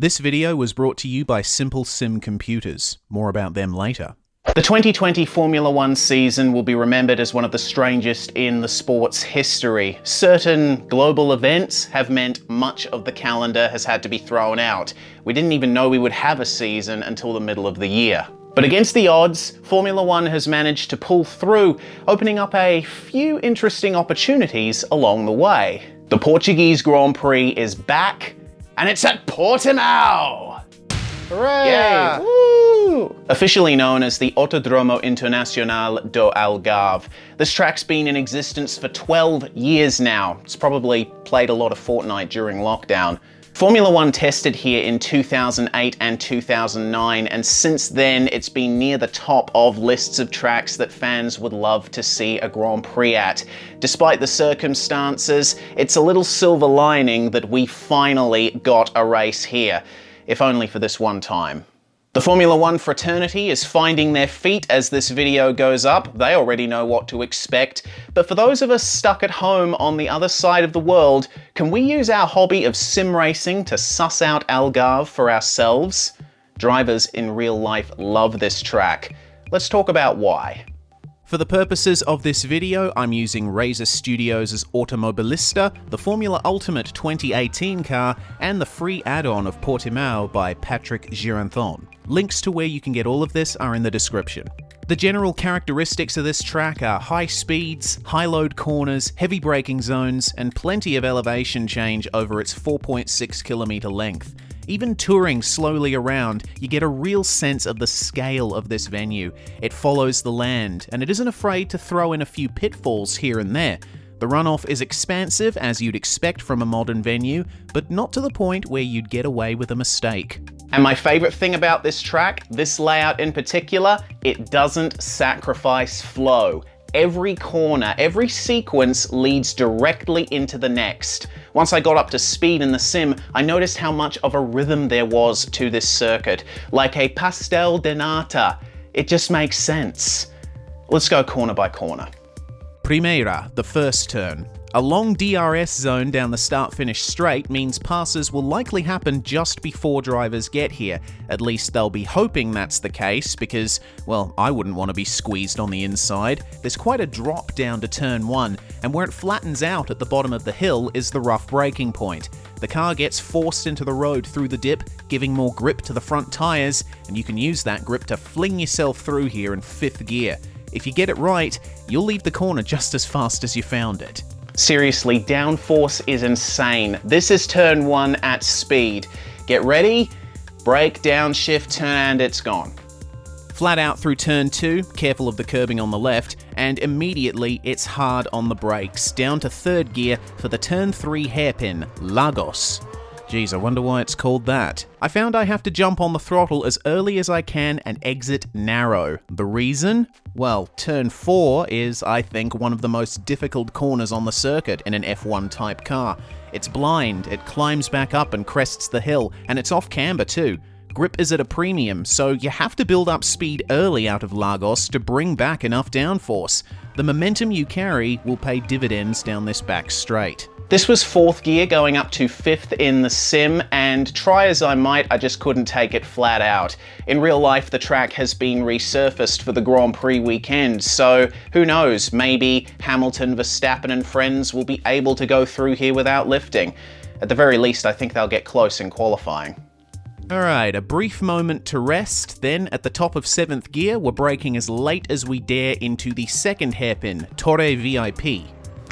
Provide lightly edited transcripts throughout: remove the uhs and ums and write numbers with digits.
This video was brought to you by Simple Sim Computers. More about them later. The 2020 Formula One season will be remembered as one of the strangest in the sport's history. Certain global events have meant much of the calendar has had to be thrown out. We didn't even know we would have a season until the middle of the year. But against the odds, Formula One has managed to pull through, opening up a few interesting opportunities along the way. The Portuguese Grand Prix is back, and it's at Portimao! Hooray! Yeah! Woo! Officially known as the Autodromo Internacional do Algarve. This track's been in existence for 12 years now. It's probably played a lot of Fortnite during lockdown. Formula One tested here in 2008 and 2009, and since then it's been near the top of lists of tracks that fans would love to see a Grand Prix at. Despite the circumstances, it's a little silver lining that we finally got a race here, if only for this one time. The Formula One fraternity is finding their feet as this video goes up. They already know what to expect. But for those of us stuck at home on the other side of the world, can we use our hobby of sim racing to suss out Algarve for ourselves? Drivers in real life love this track. Let's talk about why. For the purposes of this video, I'm using Razer Studios' Automobilista, the Formula Ultimate 2018 car, and the free add-on of Portimao by Patrick Giranthon. Links to where you can get all of this are in the description. The general characteristics of this track are high speeds, high load corners, heavy braking zones, and plenty of elevation change over its 4.6 kilometer length. Even touring slowly around, you get a real sense of the scale of this venue. It follows the land, and it isn't afraid to throw in a few pitfalls here and there. The runoff is expansive, as you'd expect from a modern venue, but not to the point where you'd get away with a mistake. And my favorite thing about this track, this layout in particular, it doesn't sacrifice flow. Every corner, every sequence leads directly into the next. Once I got up to speed in the sim, I noticed how much of a rhythm there was to this circuit, like a pastel de nata. It just makes sense. Let's go corner by corner. Primeira, the first turn. A long DRS zone down the start-finish straight means passes will likely happen just before drivers get here. At least they'll be hoping that's the case because, well, I wouldn't want to be squeezed on the inside. There's quite a drop down to turn 1, and where it flattens out at the bottom of the hill is the rough braking point. The car gets forced into the road through the dip, giving more grip to the front tyres, and you can use that grip to fling yourself through here in 5th gear. If you get it right, you'll leave the corner just as fast as you found it. Seriously, downforce is insane. This is turn 1 at speed. Get ready, brake, downshift, turn, and it's gone. Flat out through turn 2, careful of the curbing on the left, and immediately it's hard on the brakes, down to 3rd gear for the turn 3 hairpin, Lagos. Geez, I wonder why it's called that. I found I have to jump on the throttle as early as I can and exit narrow. The reason? Well, turn 4 is, I think, one of the most difficult corners on the circuit in an F1 type car. It's blind, it climbs back up and crests the hill, and it's off camber too. Grip is at a premium, so you have to build up speed early out of Lagos to bring back enough downforce. The momentum you carry will pay dividends down this back straight. This was 4th gear going up to 5th in the sim, and try as I might, I just couldn't take it flat out. In real life, the track has been resurfaced for the Grand Prix weekend, so who knows, maybe Hamilton, Verstappen and friends will be able to go through here without lifting. At the very least, I think they'll get close in qualifying. Alright, a brief moment to rest, then at the top of 7th gear, we're braking as late as we dare into the 2nd hairpin, Torre VIP.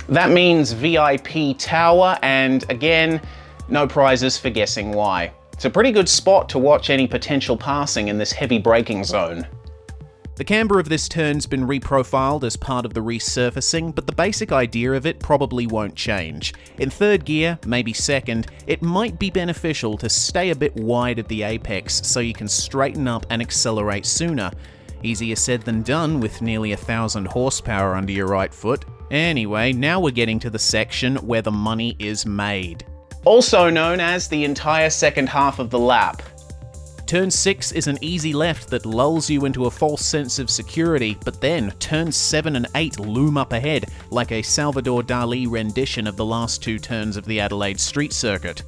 That means VIP Tower, and again, no prizes for guessing why. It's a pretty good spot to watch any potential passing in this heavy braking zone. The camber of this turn's been reprofiled as part of the resurfacing, but the basic idea of it probably won't change. In 3rd gear, maybe 2nd, it might be beneficial to stay a bit wide at the apex so you can straighten up and accelerate sooner. Easier said than done with nearly 1,000 horsepower under your right foot. Anyway, now we're getting to the section where the money is made. Also known as the entire second half of the lap. Turn 6 is an easy left that lulls you into a false sense of security, but then turns 7 and 8 loom up ahead like a Salvador Dali rendition of the last 2 turns of the Adelaide Street Circuit.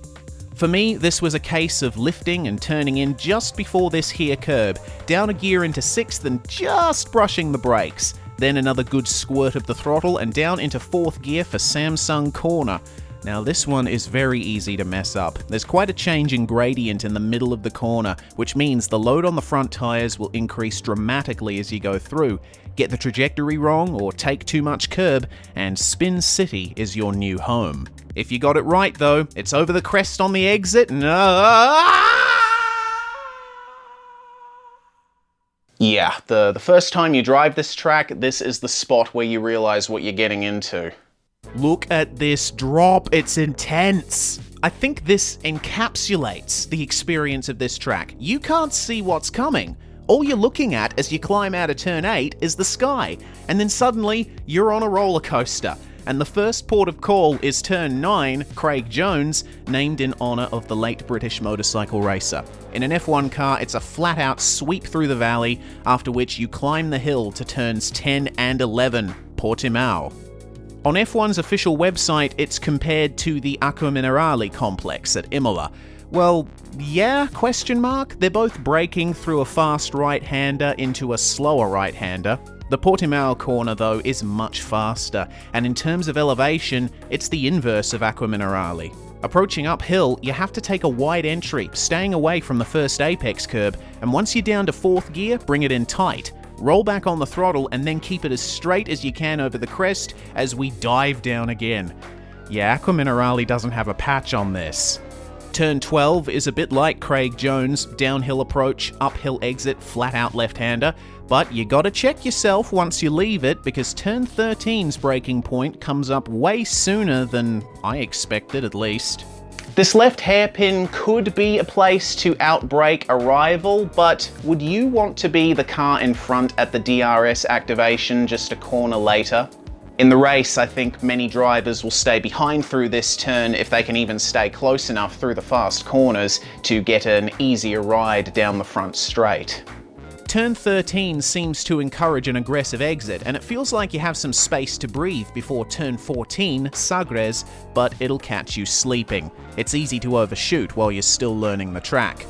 For me, this was a case of lifting and turning in just before this here curb, down a gear into 6th and just brushing the brakes. Then another good squirt of the throttle and down into 4th gear for Samsung corner. Now this one is very easy to mess up. There's quite a change in gradient in the middle of the corner, which means the load on the front tires will increase dramatically as you go through. Get the trajectory wrong or take too much curb, and Spin City is your new home. If you got it right though, it's over the crest on the exit and Yeah, the first time you drive this track, this is the spot where you realize what you're getting into. Look at this drop, it's intense. I think this encapsulates the experience of this track. You can't see what's coming. All you're looking at as you climb out of turn 8 is the sky, and then suddenly you're on a roller coaster. And the first port of call is turn 9, Craig Jones, named in honour of the late British motorcycle racer. In an F1 car, it's a flat-out sweep through the valley, after which you climb the hill to turns 10 and 11, Portimao. On F1's official website, it's compared to the Acqua Minerale complex at Imola. Well, yeah, ? They're both braking through a fast right-hander into a slower right-hander. The Portimao corner, though, is much faster, and in terms of elevation, it's the inverse of Acqua Minerale. Approaching uphill, you have to take a wide entry, staying away from the first apex curb, and once you're down to 4th gear, bring it in tight. Roll back on the throttle and then keep it as straight as you can over the crest as we dive down again. Yeah, Acqua Minerale doesn't have a patch on this. Turn 12 is a bit like Craig Jones, downhill approach, uphill exit, flat out left-hander, but you gotta check yourself once you leave it because turn 13's braking point comes up way sooner than I expected at least. This left hairpin could be a place to outbrake a rival, but would you want to be the car in front at the DRS activation just a corner later? In the race, I think many drivers will stay behind through this turn if they can even stay close enough through the fast corners to get an easier ride down the front straight. Turn 13 seems to encourage an aggressive exit, and it feels like you have some space to breathe before turn 14, Sagres, but it'll catch you sleeping. It's easy to overshoot while you're still learning the track.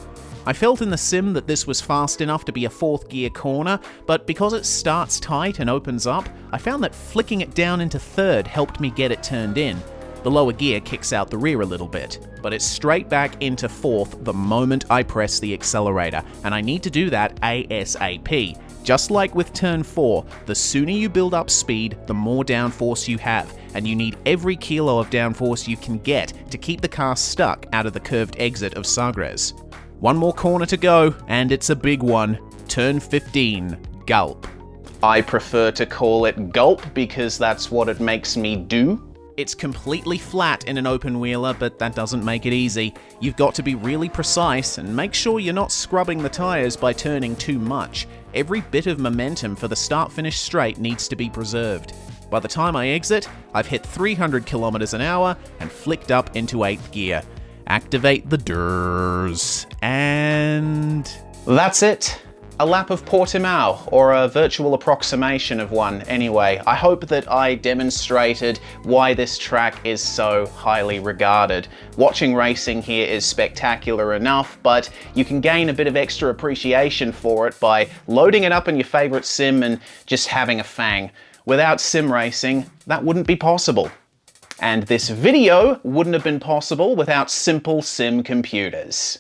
I felt in the sim that this was fast enough to be a 4th gear corner, but because it starts tight and opens up, I found that flicking it down into 3rd helped me get it turned in. The lower gear kicks out the rear a little bit, but it's straight back into 4th the moment I press the accelerator, and I need to do that ASAP. Just like with turn 4, the sooner you build up speed, the more downforce you have, and you need every kilo of downforce you can get to keep the car stuck out of the curved exit of Sagres. One more corner to go, and it's a big one. Turn 15, Gulp. I prefer to call it Gulp because that's what it makes me do. It's completely flat in an open wheeler, but that doesn't make it easy. You've got to be really precise and make sure you're not scrubbing the tyres by turning too much. Every bit of momentum for the start-finish straight needs to be preserved. By the time I exit, I've hit 300 kilometers an hour and flicked up into 8th gear. Activate the DRS, and that's it. A lap of Portimao, or a virtual approximation of one anyway. I hope that I demonstrated why this track is so highly regarded. Watching racing here is spectacular enough, but you can gain a bit of extra appreciation for it by loading it up in your favorite sim and just having a fang. Without sim racing, that wouldn't be possible. And this video wouldn't have been possible without Simple Sim Computers.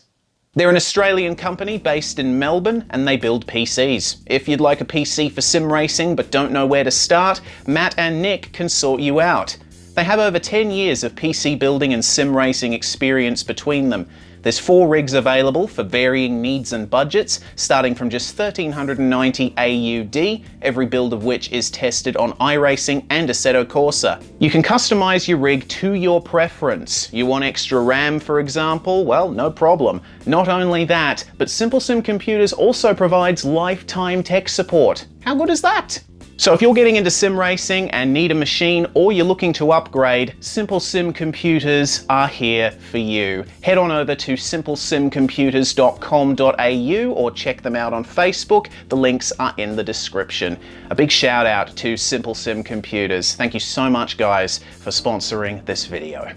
They're an Australian company based in Melbourne, and they build PCs. If you'd like a PC for sim racing but don't know where to start, Matt and Nick can sort you out. They have over 10 years of PC building and sim racing experience between them. There's 4 rigs available for varying needs and budgets, starting from just 1,390 AUD, every build of which is tested on iRacing and Assetto Corsa. You can customize your rig to your preference. You want extra RAM, for example? Well, no problem. Not only that, but Simple Sim Computers also provides lifetime tech support. How good is that? So if you're getting into sim racing and need a machine, or you're looking to upgrade, Simple Sim Computers are here for you. Head on over to simplesimcomputers.com.au or check them out on Facebook. The links are in the description. A big shout out to Simple Sim Computers. Thank you so much, guys, for sponsoring this video.